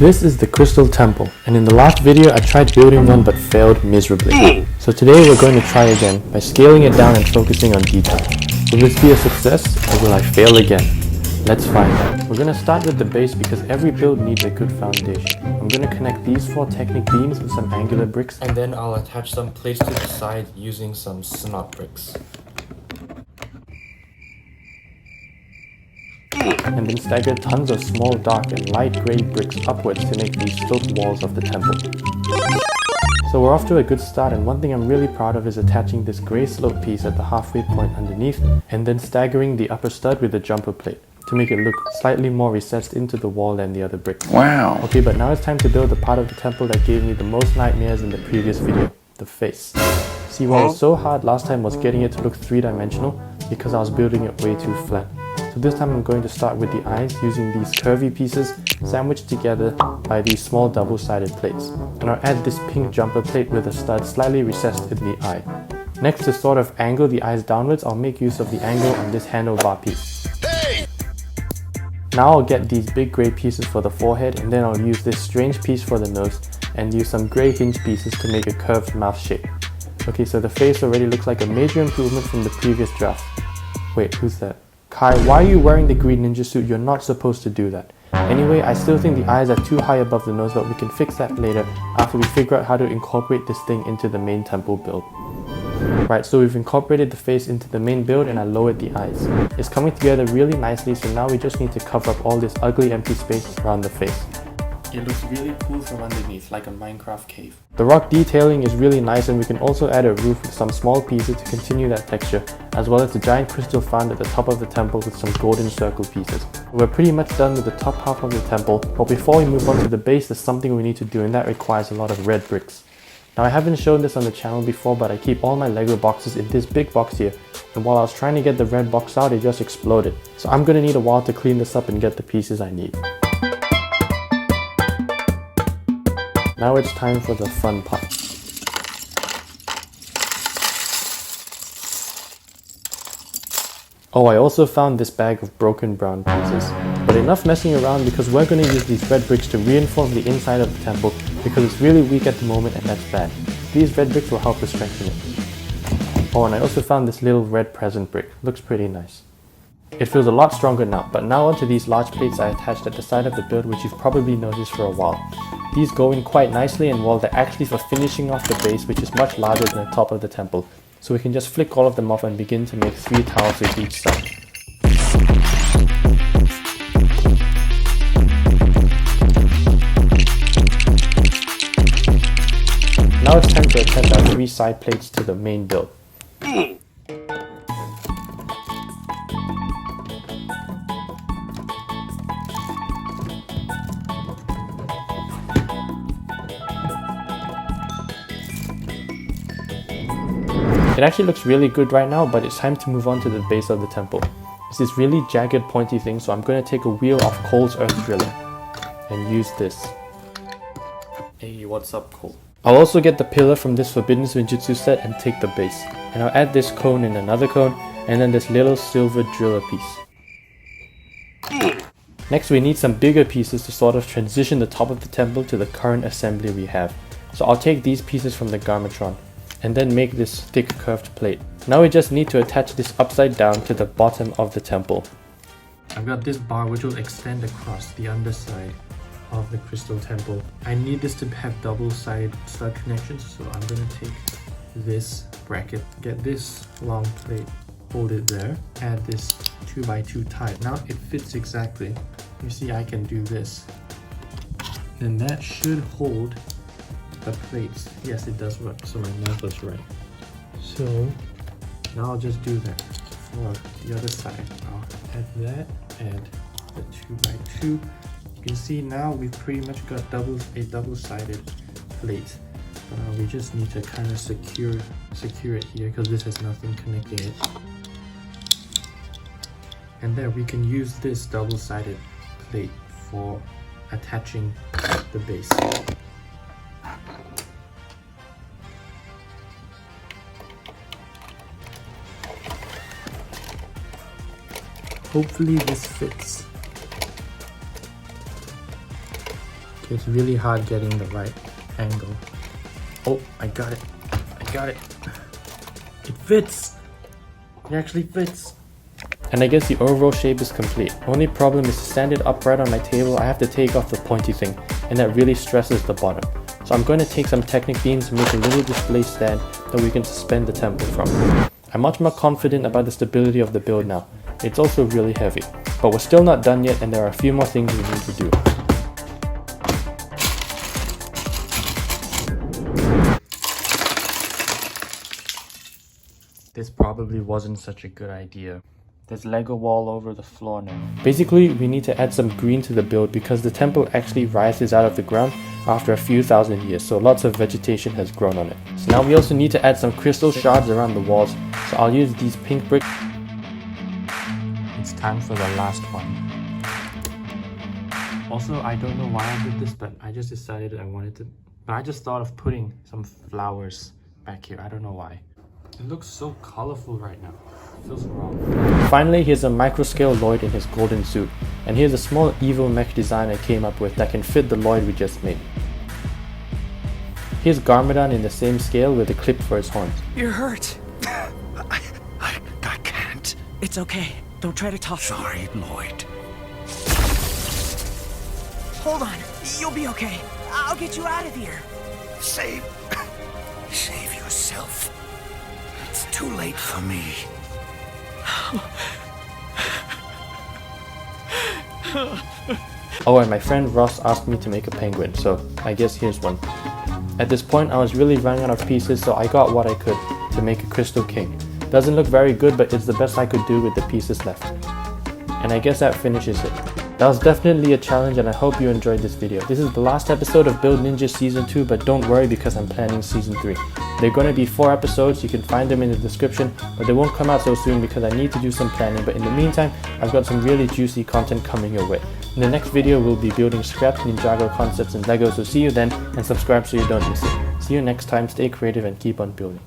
This is the Crystal Temple, and in the last video I tried building one but failed miserably. So today we're going to try again by scaling it down and focusing on detail. Will this be a success or will I fail again? Let's find out. We're going to start with the base because every build needs a good foundation. I'm going to connect these 4 Technic beams with some angular bricks, and then I'll attach some plates to the side using some snot bricks. And then stagger tons of small dark and light grey bricks upwards to make these sloped walls of the temple. So we're off to a good start, and one thing I'm really proud of is attaching this grey slope piece at the halfway point underneath and then staggering the upper stud with a jumper plate to make it look slightly more recessed into the wall than the other bricks. Wow! Okay, but now it's time to build the part of the temple that gave me the most nightmares in the previous video, the face. See, what was so hard last time was getting it to look 3-dimensional because I was building it way too flat. So this time I'm going to start with the eyes using these curvy pieces sandwiched together by these small double-sided plates. And I'll add this pink jumper plate with a stud slightly recessed in the eye. Next, to sort of angle the eyes downwards, I'll make use of the angle on this handlebar piece. Now I'll get these big grey pieces for the forehead, and then I'll use this strange piece for the nose and use some grey hinge pieces to make a curved mouth shape. Okay, so the face already looks like a major improvement from the previous draft. Wait, who's that? Kai, why are you wearing the green ninja suit? You're not supposed to do that. Anyway, I still think the eyes are too high above the nose, but we can fix that later after we figure out how to incorporate this thing into the main temple build. Right, so we've incorporated the face into the main build and I lowered the eyes. It's coming together really nicely, so now we just need to cover up all this ugly empty space around the face. It looks really cool from underneath, like a Minecraft cave. The rock detailing is really nice, and we can also add a roof with some small pieces to continue that texture, as well as the giant crystal found at the top of the temple with some golden circle pieces. We're pretty much done with the top half of the temple, but before we move on to the base, there's something we need to do, and that requires a lot of red bricks. Now, I haven't shown this on the channel before, but I keep all my Lego boxes in this big box here, and while I was trying to get the red box out, it just exploded. So I'm gonna need a while to clean this up and get the pieces I need. Now it's time for the fun part. Oh, I also found this bag of broken brown pieces. But enough messing around, because we're going to use these red bricks to reinforce the inside of the temple because it's really weak at the moment, and that's bad. These red bricks will help to strengthen it. Oh, and I also found this little red present brick. Looks pretty nice. It feels a lot stronger now, but now onto these large plates I attached at the side of the build, which you've probably noticed for a while. These go in quite nicely, and well, they're actually for finishing off the base, which is much larger than the top of the temple. So we can just flick all of them off and begin to make 3 towers with each side. Now it's time to attach our 3 side plates to the main build. It actually looks really good right now, but it's time to move on to the base of the temple. It's this really jagged pointy thing, so I'm going to take a wheel off Cole's earth driller and use this. Hey, what's up, Cole? I'll also get the pillar from this Forbidden Ninjutsu set and take the base. And I'll add this cone in another cone, and then this little silver driller piece. Next, we need some bigger pieces to sort of transition the top of the temple to the current assembly we have. So I'll take these pieces from the Garmatron and then make this thick curved plate. Now we just need to attach this upside down to the bottom of the temple. I've got this bar which will extend across the underside of the crystal temple. I need this to have double-sided stud connections, so I'm going to take this bracket, get this long plate, hold it there, add this 2x2 tie. Now it fits exactly. You see, I can do this. And that should hold the plates. Yes, it does work, so my math was right. So now I'll just do that for the other side. I'll add that and the 2x2. You can see now we've pretty much got a double-sided plate. We just need to kind of secure it here because this has nothing connecting it. And there we can use this double-sided plate for attaching the base. Hopefully this fits. Okay, it's really hard getting the right angle. Oh, I got it. I got it. It fits. It actually fits. And I guess the overall shape is complete. Only problem is to stand it upright on my table, I have to take off the pointy thing, and that really stresses the bottom. So I'm going to take some Technic beams and make a little display stand that we can suspend the temple from. I'm much more confident about the stability of the build now. It's also really heavy. But we're still not done yet, and there are a few more things we need to do. This probably wasn't such a good idea. There's Lego wall over the floor now. Basically, we need to add some green to the build because the temple actually rises out of the ground after a few thousand years, so lots of vegetation has grown on it. So now we also need to add some crystal shards around the walls, so I'll use these pink bricks. It's time for the last one. Also, I don't know why I did this, but I just decided I just thought of putting some flowers back here. I don't know why. It looks so colorful right now. It feels wrong. Finally, here's a microscale Lloyd in his golden suit. And here's a small evil mech design I came up with that can fit the Lloyd we just made. Here's Garmadon in the same scale with a clip for his horns. You're hurt. I can't. It's okay. Don't try to toss. Sorry, Lloyd. Hold on. You'll be okay. I'll get you out of here. Save yourself. It's too late for me. Oh, and my friend Ross asked me to make a penguin, so I guess here's one. At this point, I was really running out of pieces, so I got what I could to make a crystal king. Doesn't look very good, but it's the best I could do with the pieces left. And I guess that finishes it. That was definitely a challenge, and I hope you enjoyed this video. This is the last episode of Build Ninja Season 2, but don't worry because I'm planning Season 3. They're going to be 4 episodes, you can find them in the description, but they won't come out so soon because I need to do some planning, but in the meantime, I've got some really juicy content coming your way. In the next video, we'll be building scrapped Ninjago concepts in LEGO, so see you then, and subscribe so you don't miss it. See you next time, stay creative and keep on building.